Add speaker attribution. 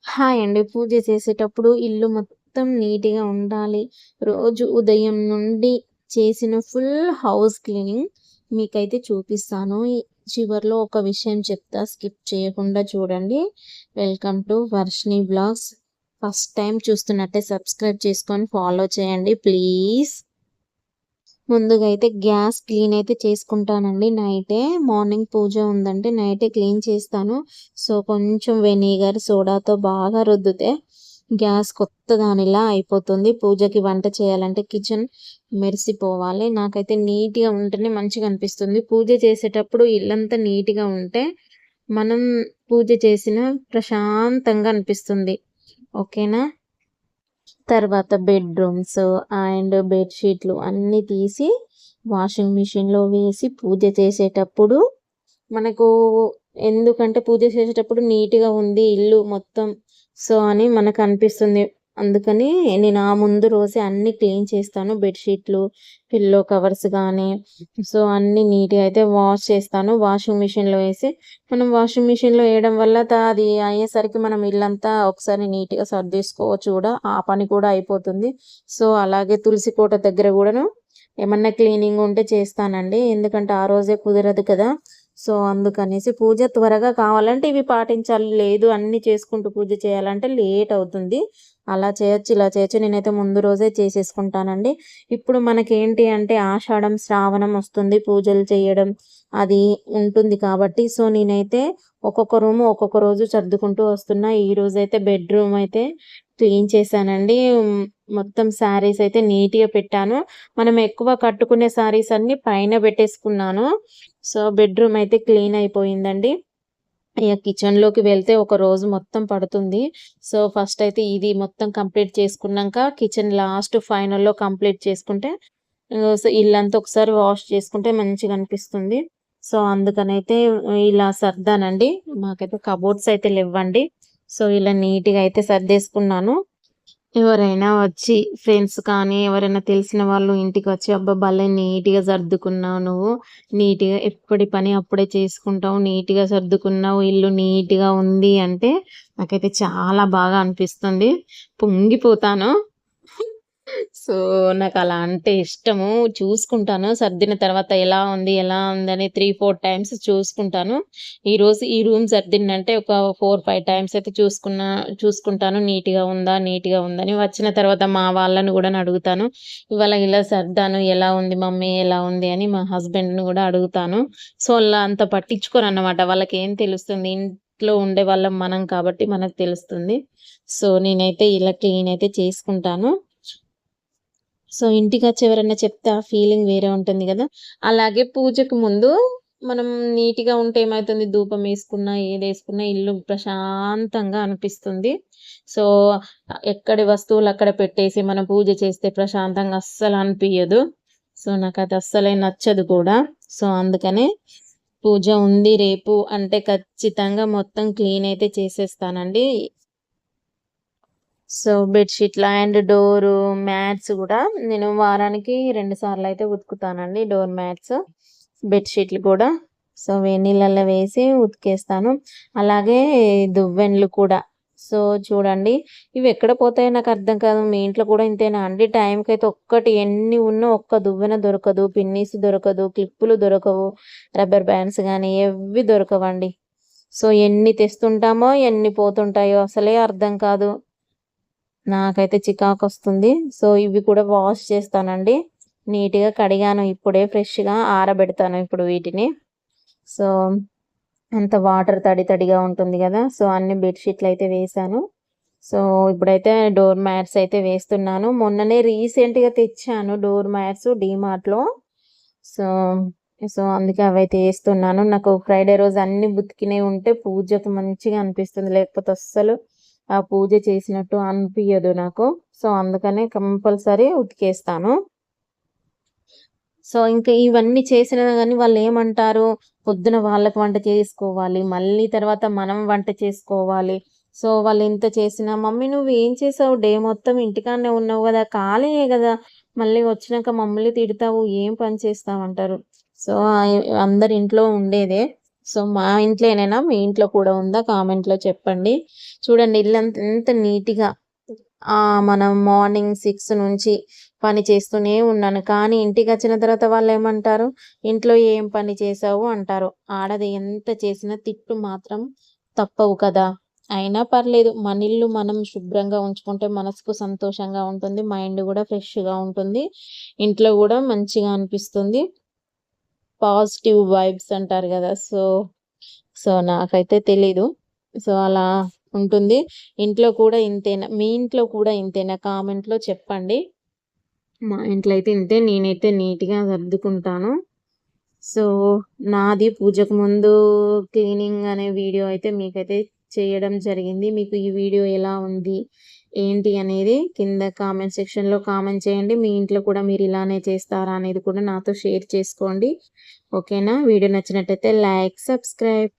Speaker 1: Hi అండి. పూజ చేసేటప్పుడు ఇల్లు మొత్తం నీట్‌గా ఉండాలి. రోజు ఉదయం నుండి చేసిన ఫుల్ హౌస్ క్లీనింగ్ మీకైతే చూపిస్తాను. చివర్లో ఒక విషయం చెప్తా, స్కిప్ చేయకుండా చూడండి. Welcome to Varshini vlogs. First time చూస్తున్నట్టే సబ్స్క్రైబ్ చేసుకొని ఫాలో చేయండి ప్లీజ్. ముందుగా అయితే గ్యాస్ క్లీన్ అయితే చేసుకుంటానండి నైటే. మార్నింగ్ పూజ ఉందంటే నైటే క్లీన్ చేస్తాను. సో కొంచెం వెనిగర్ సోడాతో బాగా రుద్దితే గ్యాస్ కొత్త దానిలా అయిపోతుంది. పూజకి వంట చేయాలంటే కిచెన్ మెరిసిపోవాలి. నాకైతే నీట్గా ఉంటేనే మంచిగా అనిపిస్తుంది. పూజ చేసేటప్పుడు ఇల్లంతా నీట్గా ఉంటే మనం పూజ చేసిన ప్రశాంతంగా అనిపిస్తుంది. ఓకేనా. తర్వాత బెడ్రూమ్స్ అండ్ బెడ్షీట్లు అన్నీ తీసి వాషింగ్ మిషన్లో వేసి పూజ చేసేటప్పుడు మనకు, ఎందుకంటే పూజ చేసేటప్పుడు నీట్గా ఉంది ఇల్లు మొత్తం సో అని మనకు అనిపిస్తుంది. అందుకని నేను ఆ ముందు రోజే అన్నీ క్లీన్ చేస్తాను. బెడ్షీట్లు, పిల్లో కవర్స్ కానీ సో అన్నీ నీట్గా అయితే వాష్ చేస్తాను. వాషింగ్ మిషన్లో వేసి మనం వాషింగ్ మిషన్లో వేయడం వల్ల అది అయ్యేసరికి మనం ఇల్లంతా ఒకసారి నీట్గా సర్దేసుకోవచ్చు కూడా, ఆ పని కూడా అయిపోతుంది. సో అలాగే తులసి కోట దగ్గర కూడాను ఏమన్నా క్లీనింగ్ ఉంటే చేస్తానండి. ఎందుకంటే ఆ రోజే కుదరదు కదా. సో అందుకనేసి పూజ త్వరగా కావాలంటే ఇవి పాటించాలి. లేదు అన్నీ చేసుకుంటూ పూజ చేయాలంటే లేట్ అవుతుంది. అలా చేయొచ్చు, ఇలా చేయొచ్చు. నేనైతే ముందు రోజే చేసేసుకుంటానండి. ఇప్పుడు మనకేంటి అంటే ఆషాఢం, శ్రావణం వస్తుంది. పూజలు చేయడం అది ఉంటుంది కాబట్టి సో నేనైతే ఒక్కొక్క రూము ఒక్కొక్క రోజు సర్దుకుంటూ వస్తున్నా. ఈరోజైతే బెడ్రూమ్ అయితే క్లీన్ చేశానండి. మొత్తం శారీస్ అయితే నీట్‌గా పెట్టాను. మనం ఎక్కువ కట్టుకునే శారీస్ అన్నీ పైన పెట్టేసుకున్నాను. సో బెడ్రూమ్ అయితే క్లీన్ అయిపోయిందండి. ఇక కిచెన్‌లోకి వెళ్తే ఒక రోజు మొత్తం పడుతుంది. సో ఫస్ట్ అయితే ఇది మొత్తం కంప్లీట్ చేసుకున్నాక కిచెన్ లాస్ట్ ఫైనల్‌లో కంప్లీట్ చేసుకుంటే సో ఇల్లంతా ఒకసారి వాష్ చేసుకుంటే మంచిగా అనిపిస్తుంది. సో అందుకనైతే ఇలా సర్దానండి. మాకైతే కబోర్డ్స్ అయితే లెవ్వండి. సో ఇలా నీట్‌గా అయితే సర్దేసుకున్నాను. ఎవరైనా వచ్చి ఫ్రెండ్స్ కానీ ఎవరైనా తెలిసిన వాళ్ళు ఇంటికొచ్చి "అబ్బా! భలే నీట్‌గా సర్దుకున్నావు నువ్వు. నీట్‌గా ఎప్పటి పని అప్పుడే చేసుకుంటావు. నీట్‌గా సర్దుకున్నావు. ఇల్లు నీట్‌గా ఉంది" అంటే నాకైతే చాలా బాగా అనిపిస్తుంది. పొంగిపోతాను. సో, నాకలా అంటే ఇష్టము. చూసుకుంటాను. సర్దిన తర్వాత ఎలా ఉంది, ఎలా ఉందని 3, 4 టైమ్స్ చూసుకుంటాను. ఈరోజు ఈ రూమ్ సర్దిందంటే ఒక 4, 5 టైమ్స్ అయితే చూసుకుంటాను. నీట్‌గా ఉందా, నీట్‌గా ఉందని. వచ్చిన తర్వాత మా వాళ్ళని గూడా అడుగుతాను. ఇవాళ ఇలా సర్దాను. ఎలా ఉంది మమ్మీ, ఎలా ఉంది అని మా హస్బెండ్‌ని గూడా అడుగుతాను. సో, అలా అంత పట్టించుకోరనమాట. వాళ్ళకేం తెలుస్తుంది. ఇంట్లో ఉండేవాళ్ళం మనం కాబట్టి మనకు తెలుస్తుంది. సో, నేనైతే ఇలా క్లీన్ అయితే చేసుకుంటాను. సో, ఇంటికొచ్చి ఎవరైనా చెప్తే ఆ ఫీలింగ్ వేరే ఉంటుంది గదా. అలాగే పూజకు ముందు మనం నీట్‌గా ఉంటే ఏమైతుంది, ధూపమేసుకున్నా, ఏదేసుకున్నా ఇల్లు ప్రశాంతంగా అనిపిస్తుంది. సో, ఎక్కడి వస్తువులు అక్కడ పెట్టేసి మనం పూజ చేస్తే ప్రశాంతంగా అస్సలు అనిపియదు. సో, నాకది అస్సలే నచ్చదు కూడా. సో, అందుకనే పూజ ఉంది రేపు అంటే ఖచ్చితంగా మొత్తం క్లీన్ అయితే చేసేస్తానండి. సో, బెడ్‌షీట్‌లు అండ్ డోరు మ్యాట్స్ గూడా నేను వారానికి 2 సార్లయితే ఉతుకుతానండి డోర్ మ్యాట్స్, బెడ్‌షీట్‌లు కూడా. సో, వేడి నీళ్ళల్లో వేసి ఉతికేస్తాను. అలాగే దువ్వెనలు కూడా. సో, చూడండి ఇవెక్కడ పోతాయో నాకర్థం కాదు. మీ ఇంట్లో కూడా ఇంతేనా అండి? టైంకైతే ఒక్కటి ఎన్ని ఉన్నా ఒక్క దువ్వెన దొరకదు, పిన్నీస్ దొరకదు, క్లిప్పులు దొరకవు, రబ్బర్ బ్యాండ్స్ గానీ ఏవి దొరకవండి. సో, ఎన్ని తెస్తుంటామో, ఎన్ని పోతుంటాయో అసలే అర్థం కాదు. నాకైతే చికాకొస్తుంది. సో, ఇవి కూడా వాష్ చేస్తానండి. నీట్‌గా కడిగాను ఇప్పుడే ఫ్రెష్‌గా ఆరబెడతాను ఇప్పుడు వీటిని. సో, అంత వాటర్ తడి తడిగా ఉంటుంది గదా. సో, అన్ని బెడ్‌షీట్‌లయితే వేశాను. సో, ఇప్పుడైతే డోర్ మ్యాట్స్ అయితే వేస్తున్నాను. మొన్ననే రీసెంట్‌గా తెచ్చాను డోర్ మ్యాట్స్ డీమార్ట్‌లో. సో, సో, అందుకే అవైతే ఏస్తున్నాను. నాకు ఫ్రైడే రోజు అన్నీ ఉతికినయి ఉంటే పూజకు మంచిగా అనిపిస్తుంది. లేకపోతే అస్సలు ఆ పూజ చేసినట్టు అనిపియదు నాకు. సో, అందుకనే కంపల్సరీ ఉతికేస్తాను. సో, ఇంకా ఇవన్నీ చేసినా గానీ వాళ్ళేమంటారు, పొద్దున వాళ్ళకి వంట చేసుకోవాలి. మళ్ళీ తర్వాత మనం వంట చేసుకోవాలి. సో, వాళ్ళింత చేసినా, "మమ్మీ నువ్వేం చేసావు? డే మొత్తం ఇంటికాడనే ఉన్నావు గదా! ఖాళీయే గదా! మళ్ళీ వచ్చినాక మమ్మల్ని తిడతావు. ఏం పని చేస్తావంటారు." సో, అందరి ఇంట్లో ఉండేదే. సో మా ఇంట్లోనేనా, మీ ఇంట్లో కూడా ఉందా? కామెంట్లో చెప్పండి. చూడండి ఇల్లంతా ఎంత నీట్‌గా మనం మార్నింగ్ 6 నుంచి పని చేస్తూనే ఉన్నాను. కానీ ఇంటికొచ్చిన తర్వాత వాళ్ళేమంటారు? "ఇంట్లో ఏం పని చేశావు?" అంటారు. ఆడది ఎంత చేసినా తిట్లు మాత్రం తప్పవు కదా! అయినా పర్లేదు. మన ఇల్లు మనం శుభ్రంగా ఉంచుకుంటే మనసుకు సంతోషంగా ఉంటుంది. మైండ్ గూడా ఫ్రెష్‌గా ఉంటుంది. ఇంట్లో గూడా మంచిగా అనిపిస్తుంది. పాజిటివ్ వైబ్స్ అంటారు గదా! సో నాకైతే తెలీదు. సో అలా ఉంటుంది. ఇంట్లో కూడా ఇంతేనా? మీ ఇంట్లో కూడా ఇంతేనా? కామెంట్‌లో చెప్పండి. మా ఇంట్లో అయితే ఇంతే. నేనైతే నీట్‌గా సర్దుకుంటాను. సో నాది పూజకు ముందు క్లీనింగ్ అనే వీడియో అయితే మీకైతే చేయడం జరిగింది. మీకు ఈ వీడియో ఎలా ఉంది? ఏంటి అనేది కింద కామెంట్ సెక్షన్‌లో కామెంట్ చేయండి. మీ ఇంట్లో కూడా మీరు ఇలానే చేస్తారా అనేది కూడా నాతో షేర్ చేసుకోండి. ఓకేనా? వీడియో నచ్చినట్టయితే లైక్, సబ్స్క్రైబ్.